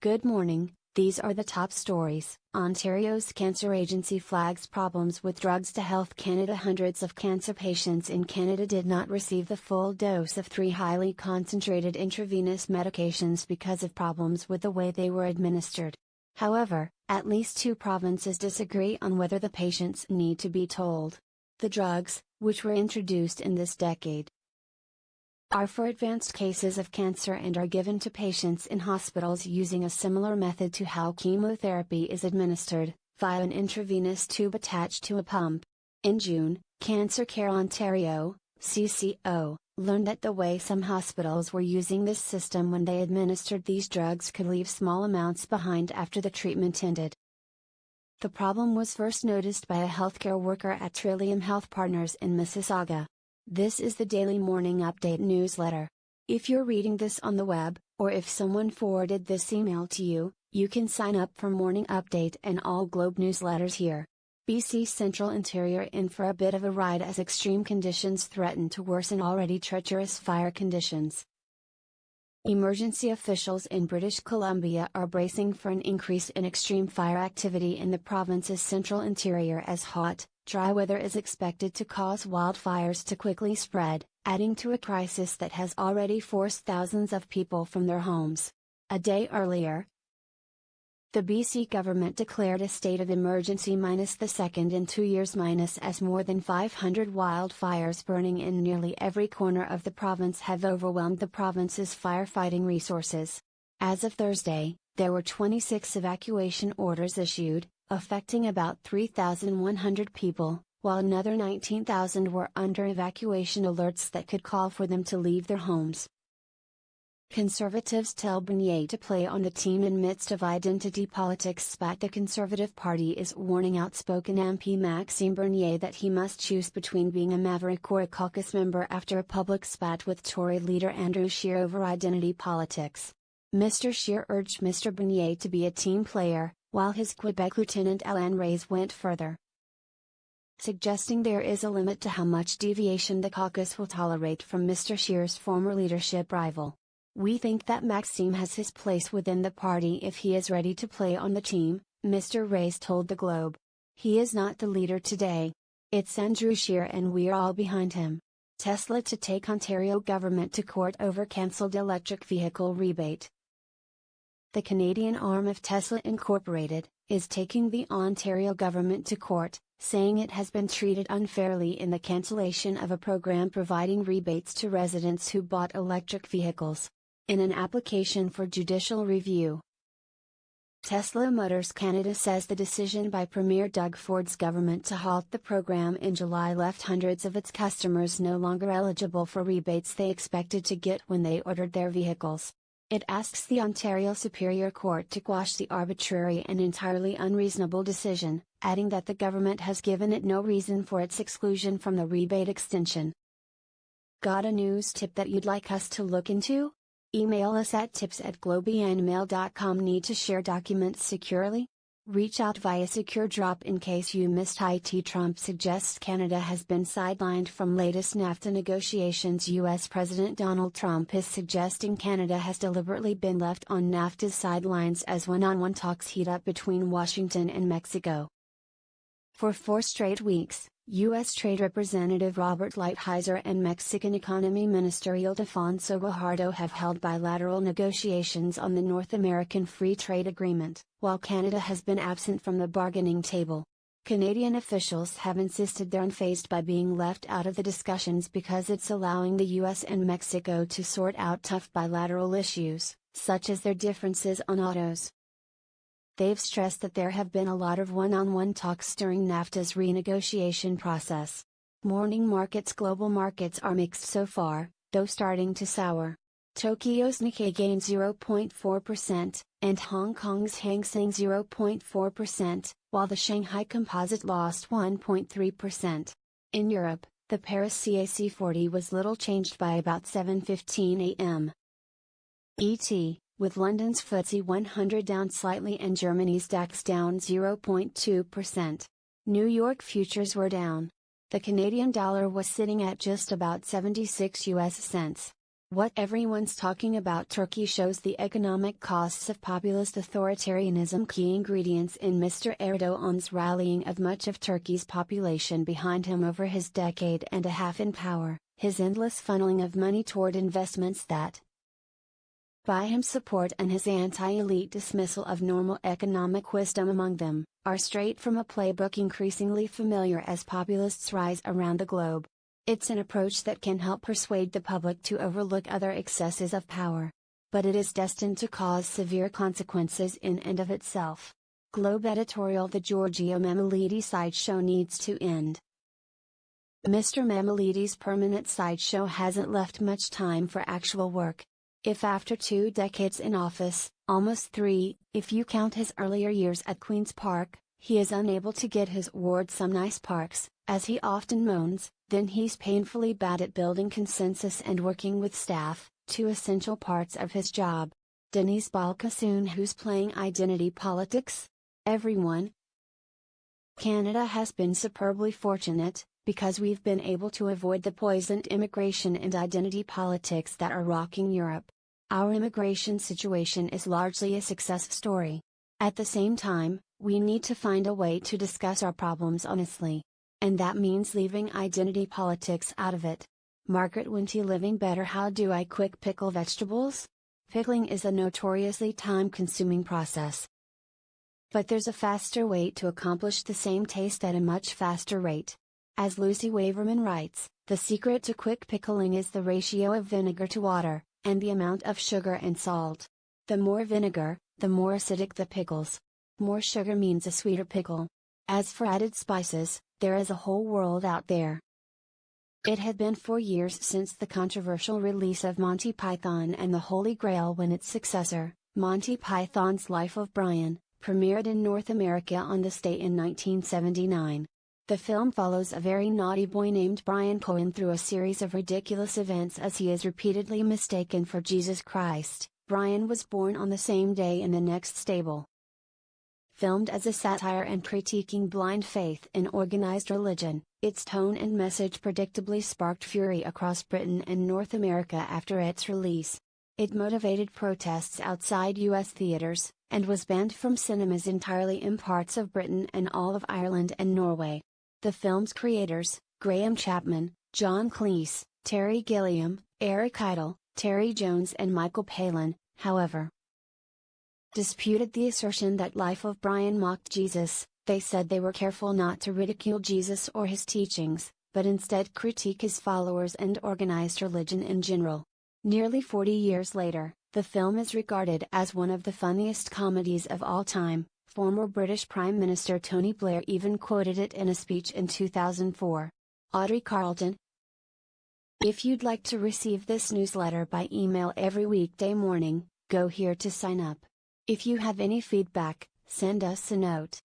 Good morning, these are the top stories. Ontario's Cancer Agency flags problems with drugs to Health Canada. Hundreds of cancer patients in Canada did not receive the full dose of 3 highly concentrated intravenous medications because of problems with the way they were administered. However, at least 2 provinces disagree on whether the patients need to be told. The drugs, which were introduced in this decade, are for advanced cases of cancer and are given to patients in hospitals using a similar method to how chemotherapy is administered, via an intravenous tube attached to a pump. In June, Cancer Care Ontario, CCO, learned that the way some hospitals were using this system when they administered these drugs could leave small amounts behind after the treatment ended. The problem was first noticed by a healthcare worker at Trillium Health Partners in Mississauga. This is the daily morning update newsletter. If you're reading this on the web, or if someone forwarded this email to you, you can sign up for Morning Update and all Globe newsletters here. BC Central Interior in for a bit of a ride as extreme conditions threaten to worsen already treacherous fire conditions. Emergency officials in British Columbia are bracing for an increase in extreme fire activity in the province's central interior as hot, dry weather is expected to cause wildfires to quickly spread, adding to a crisis that has already forced thousands of people from their homes. A day earlier, the BC government declared a state of emergency minus the second in 2 years minus as more than 500 wildfires burning in nearly every corner of the province have overwhelmed the province's firefighting resources. As of Thursday, there were 26 evacuation orders issued, affecting about 3,100 people, while another 19,000 were under evacuation alerts that could call for them to leave their homes. Conservatives tell Bernier to play on the team in midst of identity politics spat. The Conservative Party is warning outspoken MP Maxime Bernier that he must choose between being a maverick or a caucus member after a public spat with Tory leader Andrew Scheer over identity politics. Mr. Scheer urged Mr. Bernier to be a team player, while his Quebec Lieutenant Alain Reyes went further, suggesting there is a limit to how much deviation the caucus will tolerate from Mr. Scheer's former leadership rival. We think that Maxime has his place within the party if he is ready to play on the team, Mr. Reyes told the Globe. He is not the leader today. It's Andrew Scheer and we're all behind him. Tesla to take Ontario government to court over cancelled electric vehicle rebate. The Canadian arm of Tesla Incorporated is taking the Ontario government to court, saying it has been treated unfairly in the cancellation of a program providing rebates to residents who bought electric vehicles. In an application for judicial review, Tesla Motors Canada says the decision by Premier Doug Ford's government to halt the program in July left hundreds of its customers no longer eligible for rebates they expected to get when they ordered their vehicles. It asks the Ontario Superior Court to quash the arbitrary and entirely unreasonable decision, adding that the government has given it no reason for its exclusion from the rebate extension. Got a news tip that you'd like us to look into? Email us at tips@globeandmail.com. Need to share documents securely? Reach out via Secure Drop in case you missed it. Trump suggests Canada has been sidelined from latest NAFTA negotiations. U.S. President Donald Trump is suggesting Canada has deliberately been left on NAFTA's sidelines as one-on-one talks heat up between Washington and Mexico. For 4 straight weeks, U.S. Trade Representative Robert Lighthizer and Mexican Economy Minister Ildefonso Guajardo have held bilateral negotiations on the North American Free Trade Agreement, while Canada has been absent from the bargaining table. Canadian officials have insisted they're unfazed by being left out of the discussions because it's allowing the U.S. and Mexico to sort out tough bilateral issues, such as their differences on autos. They've stressed that there have been a lot of one-on-one talks during NAFTA's renegotiation process. Morning markets. Global markets are mixed so far, though starting to sour. Tokyo's Nikkei gained 0.4%, and Hong Kong's Hang Seng 0.4%, while the Shanghai Composite lost 1.3%. In Europe, the Paris CAC 40 was little changed by about 7:15 am. ET, with London's FTSE 100 down slightly and Germany's DAX down 0.2%. New York futures were down. The Canadian dollar was sitting at just about 76 US cents. What everyone's talking about Turkey shows the economic costs of populist authoritarianism, key ingredients in Mr. Erdogan's rallying of much of Turkey's population behind him over his decade and a half in power, his endless funneling of money toward investments that buy him support, and his anti-elite dismissal of normal economic wisdom among them, are straight from a playbook increasingly familiar as populists rise around the globe. It's an approach that can help persuade the public to overlook other excesses of power. But it is destined to cause severe consequences in and of itself. Globe editorial: The Giorgio Mamelides sideshow needs to end. Mr. Mamelides' permanent sideshow hasn't left much time for actual work. If after 2 decades in office, almost 3, if you count his earlier years at Queen's Park, he is unable to get his ward some nice parks, as he often moans, then he's painfully bad at building consensus and working with staff, 2 essential parts of his job. Deniz Balkassoon: who's playing identity politics? Everyone. Canada has been superbly fortunate, because we've been able to avoid the poisoned immigration and identity politics that are rocking Europe. Our immigration situation is largely a success story. At the same time, we need to find a way to discuss our problems honestly. And that means leaving identity politics out of it. Margaret Winty: living better. How do I quick pickle vegetables? Pickling is a notoriously time-consuming process. But there's a faster way to accomplish the same taste at a much faster rate. As Lucy Waverman writes, the secret to quick pickling is the ratio of vinegar to water, and the amount of sugar and salt. The more vinegar, the more acidic the pickles. More sugar means a sweeter pickle. As for added spices, there is a whole world out there. It had been 4 years since the controversial release of Monty Python and the Holy Grail, when its successor, Monty Python's Life of Brian, premiered in North America on this day in 1979. The film follows a very naughty boy named Brian Cohen through a series of ridiculous events as he is repeatedly mistaken for Jesus Christ. Brian was born on the same day in the next stable. Filmed as a satire and critiquing blind faith in organized religion, its tone and message predictably sparked fury across Britain and North America after its release. It motivated protests outside U.S. theaters, and was banned from cinemas entirely in parts of Britain and all of Ireland and Norway. The film's creators, Graham Chapman, John Cleese, Terry Gilliam, Eric Idle, Terry Jones and Michael Palin, however, disputed the assertion that Life of Brian mocked Jesus. They said they were careful not to ridicule Jesus or his teachings, but instead critique his followers and organized religion in general. Nearly 40 years later, the film is regarded as one of the funniest comedies of all time. Former British Prime Minister Tony Blair even quoted it in a speech in 2004. Audrey Carleton. If you'd like to receive this newsletter by email every weekday morning, go here to sign up. If you have any feedback, send us a note.